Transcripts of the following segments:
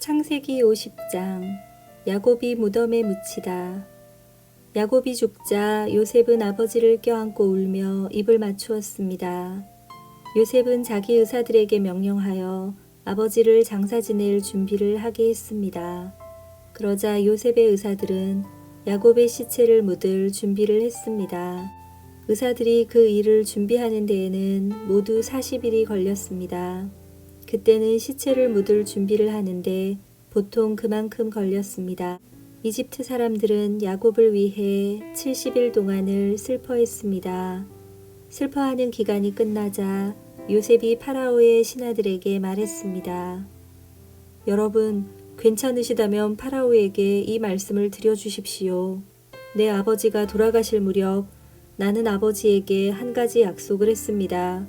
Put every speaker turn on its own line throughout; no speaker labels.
창세기 50장. 야곱이 무덤에 묻히다. 야곱이 죽자 요셉은 아버지를 껴안고 울며 입을 맞추었습니다. 요셉은 자기 의사들에게 명령하여 아버지를 장사 지낼 준비를 하게 했습니다. 그러자 요셉의 의사들은 야곱의 시체를 묻을 준비를 했습니다. 의사들이 그 일을 준비하는 데에는 모두 40일이 걸렸습니다. 그때는 시체를 묻을 준비를 하는데 보통 그만큼 걸렸습니다. 이집트 사람들은 야곱을 위해 70일 동안을 슬퍼했습니다. 슬퍼하는 기간이 끝나자 요셉이 파라오의 신하들에게 말했습니다. 여러분, 괜찮으시다면 파라오에게 이 말씀을 드려주십시오. 내 아버지가 돌아가실 무렵 나는 아버지에게 한 가지 약속을 했습니다.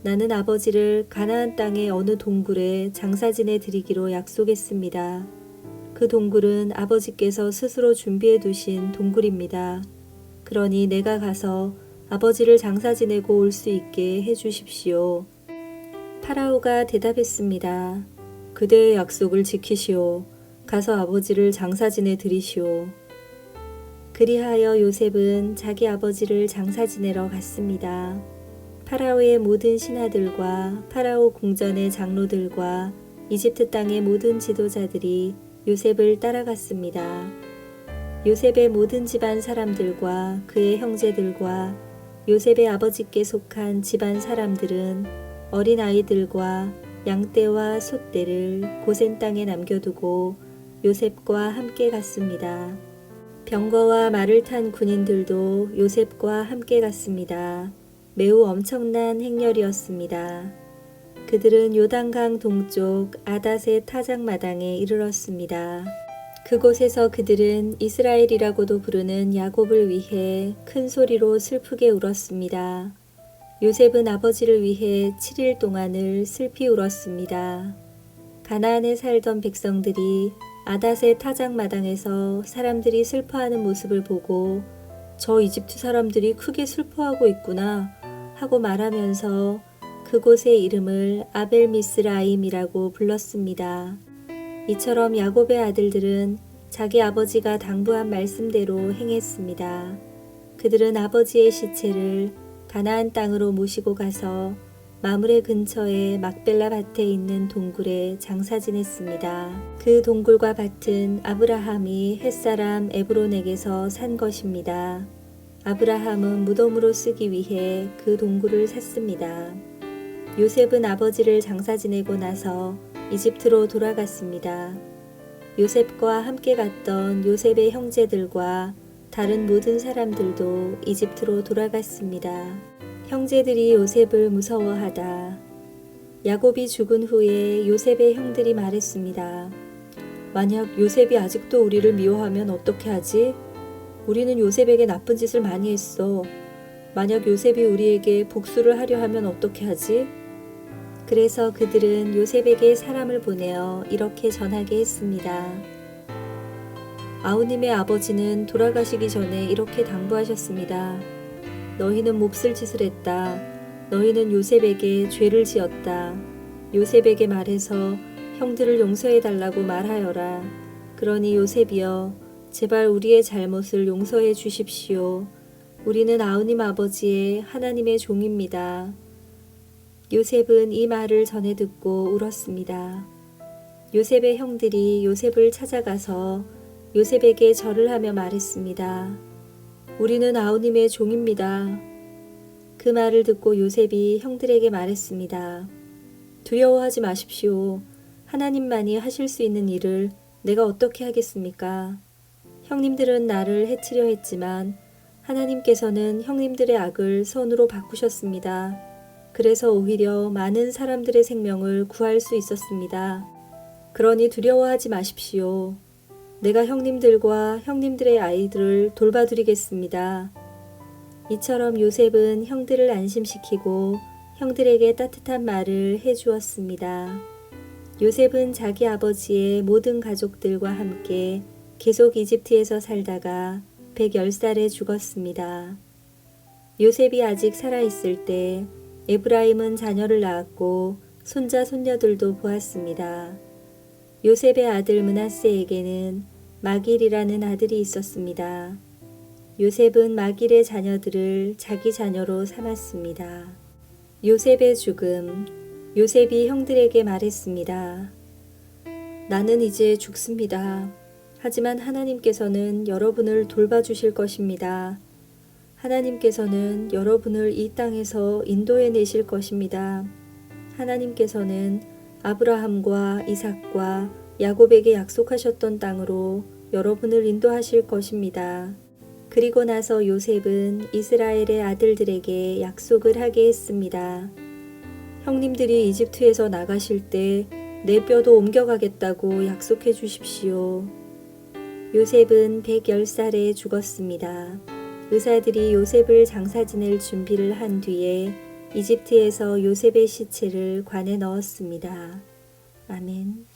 나는 아버지를 가나안 땅의 어느 동굴에 장사 지내 드리기로 약속했습니다. 그 동굴은 아버지께서 스스로 준비해 두신 동굴입니다. 그러니 내가 가서 아버지를 장사 지내고 올 수 있게 해 주십시오. 파라오가 대답했습니다. 그대의 약속을 지키시오. 가서 아버지를 장사 지내 드리시오. 그리하여 요셉은 자기 아버지를 장사 지내러 갔습니다. 파라오의 모든 신하들과 파라오 궁전의 장로들과 이집트 땅의 모든 지도자들이 요셉을 따라갔습니다. 요셉의 모든 집안 사람들과 그의 형제들과 요셉의 아버지께 속한 집안 사람들은 어린 아이들과 양떼와 숫떼를 고센 땅에 남겨두고 요셉과 함께 갔습니다. 병거와 말을 탄 군인들도 요셉과 함께 갔습니다. 매우 엄청난 행렬이었습니다. 그들은 요단강 동쪽 아닷의 타작마당에 이르렀습니다. 그곳에서 그들은 이스라엘이라고도 부르는 야곱을 위해 큰 소리로 슬프게 울었습니다. 요셉은 아버지를 위해 7일 동안을 슬피 울었습니다. 가나안에 살던 백성들이 아닷의 타작마당에서 사람들이 슬퍼하는 모습을 보고 저 이집트 사람들이 크게 슬퍼하고 있구나 하고 말하면서 그곳의 이름을 아벨미스라임이라고 불렀습니다. 이처럼 야곱의 아들들은 자기 아버지가 당부한 말씀대로 행했습니다. 그들은 아버지의 시체를 가나안 땅으로 모시고 가서 마므레 근처의 막벨라 밭에 있는 동굴에 장사 지냈습니다. 그 동굴과 밭은 아브라함이 햇사람 에브론에게서 산 것입니다. 아브라함은 무덤으로 쓰기 위해 그 동굴을 샀습니다. 요셉은 아버지를 장사 지내고 나서 이집트로 돌아갔습니다. 요셉과 함께 갔던 요셉의 형제들과 다른 모든 사람들도 이집트로 돌아갔습니다. 형제들이 요셉을 무서워하다. 야곱이 죽은 후에 요셉의 형들이 말했습니다. 만약 요셉이 아직도 우리를 미워하면 어떻게 하지? 우리는 요셉에게 나쁜 짓을 많이 했어. 만약 요셉이 우리에게 복수를 하려 하면 어떻게 하지? 그래서 그들은 요셉에게 사람을 보내어 이렇게 전하게 했습니다. 아우님의 아버지는 돌아가시기 전에 이렇게 당부하셨습니다. 너희는 몹쓸 짓을 했다. 너희는 요셉에게 죄를 지었다. 요셉에게 말해서 형들을 용서해달라고 말하여라. 그러니 요셉이여 제발 우리의 잘못을 용서해 주십시오. 우리는 아우님 아버지의 하나님의 종입니다. 요셉은 이 말을 전해 듣고 울었습니다. 요셉의 형들이 요셉을 찾아가서 요셉에게 절을 하며 말했습니다. 우리는 아우님의 종입니다. 그 말을 듣고 요셉이 형들에게 말했습니다. 두려워하지 마십시오. 하나님만이 하실 수 있는 일을 내가 어떻게 하겠습니까? 형님들은 나를 해치려 했지만 하나님께서는 형님들의 악을 선으로 바꾸셨습니다. 그래서 오히려 많은 사람들의 생명을 구할 수 있었습니다. 그러니 두려워하지 마십시오. 내가 형님들과 형님들의 아이들을 돌봐드리겠습니다. 이처럼 요셉은 형들을 안심시키고 형들에게 따뜻한 말을 해주었습니다. 요셉은 자기 아버지의 모든 가족들과 함께 계속 이집트에서 살다가 110살에 죽었습니다. 요셉이 아직 살아있을 때 에브라임은 자녀를 낳았고 손자 손녀들도 보았습니다. 요셉의 아들 므낫세에게는 마길이라는 아들이 있었습니다. 요셉은 마길의 자녀들을 자기 자녀로 삼았습니다. 요셉의 죽음. 요셉이 형들에게 말했습니다. 나는 이제 죽습니다. 하지만 하나님께서는 여러분을 돌봐주실 것입니다. 하나님께서는 여러분을 이 땅에서 인도해 내실 것입니다. 하나님께서는 아브라함과 이삭과 야곱에게 약속하셨던 땅으로 여러분을 인도하실 것입니다. 그리고 나서 요셉은 이스라엘의 아들들에게 약속을 하게 했습니다. 형님들이 이집트에서 나가실 때 내 뼈도 옮겨가겠다고 약속해 주십시오. 요셉은 110살에 죽었습니다. 의사들이 요셉을 장사 지낼 준비를 한 뒤에 이집트에서 요셉의 시체를 관에 넣었습니다. 아멘.